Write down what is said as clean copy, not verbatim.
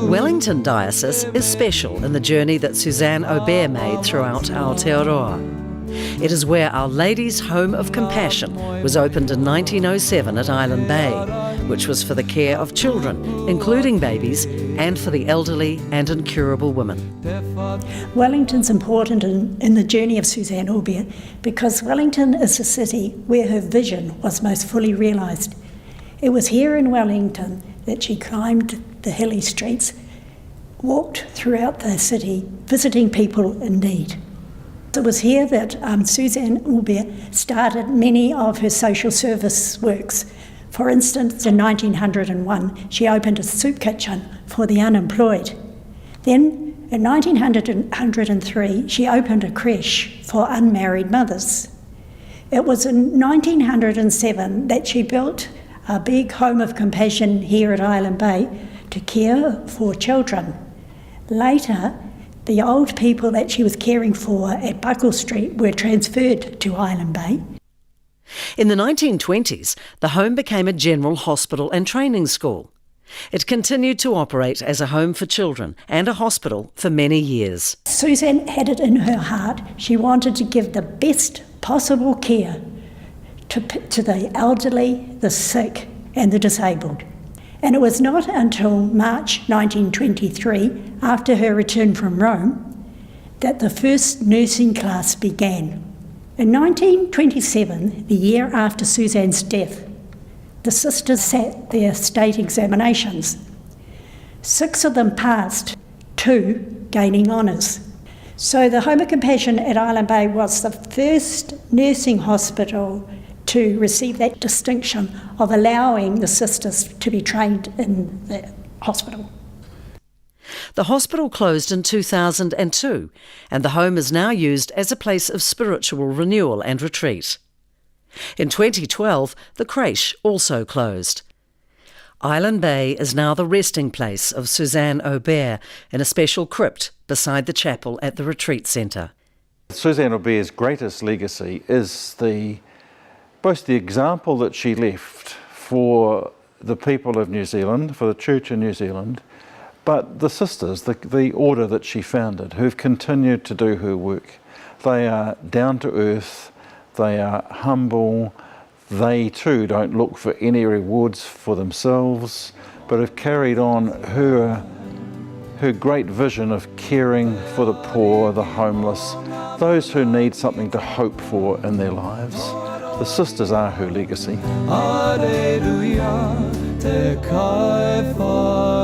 Wellington Diocese is special in the journey that Suzanne Aubert made throughout Aotearoa. It is where Our Lady's Home of Compassion was opened in 1907 at Island Bay, which was for the care of children, including babies, and for the elderly and incurable women. Wellington's important in the journey of Suzanne Aubert because Wellington is a city where her vision was most fully realised. It was here in Wellington that she climbed the hilly streets, walked throughout the city, visiting people in need. It was here that Suzanne Aubert started many of her social service works. For instance, in 1901, she opened a soup kitchen for the unemployed. Then, in 1903, she opened a creche for unmarried mothers. It was in 1907 that she built a big home of compassion here at Island Bay to care for children. Later, the old people that she was caring for at Buckle Street were transferred to Island Bay. In the 1920s, the home became a general hospital and training school. It continued to operate as a home for children and a hospital for many years. Suzanne had it in her heart. She wanted to give the best possible care to the elderly, the sick and the disabled. And it was not until March 1923, after her return from Rome, that the first nursing class began. In 1927, the year after Suzanne's death, the sisters sat their state examinations. 6 of them passed, 2 gaining honours. So the Home of Compassion at Island Bay was the first nursing hospital to receive that distinction of allowing the sisters to be trained in the hospital. The hospital closed in 2002, and the home is now used as a place of spiritual renewal and retreat. In 2012, the creche also closed. Island Bay is now the resting place of Suzanne Aubert in a special crypt beside the chapel at the retreat centre. Suzanne Aubert's greatest legacy is both the example that she left for the people of New Zealand, for the church in New Zealand, but the sisters, the order that she founded, who've continued to do her work. They are down to earth, they are humble, they too don't look for any rewards for themselves, but have carried on her great vision of caring for the poor, the homeless, those who need something to hope for in their lives. The sisters are her legacy. Aotearoa, te kai whai.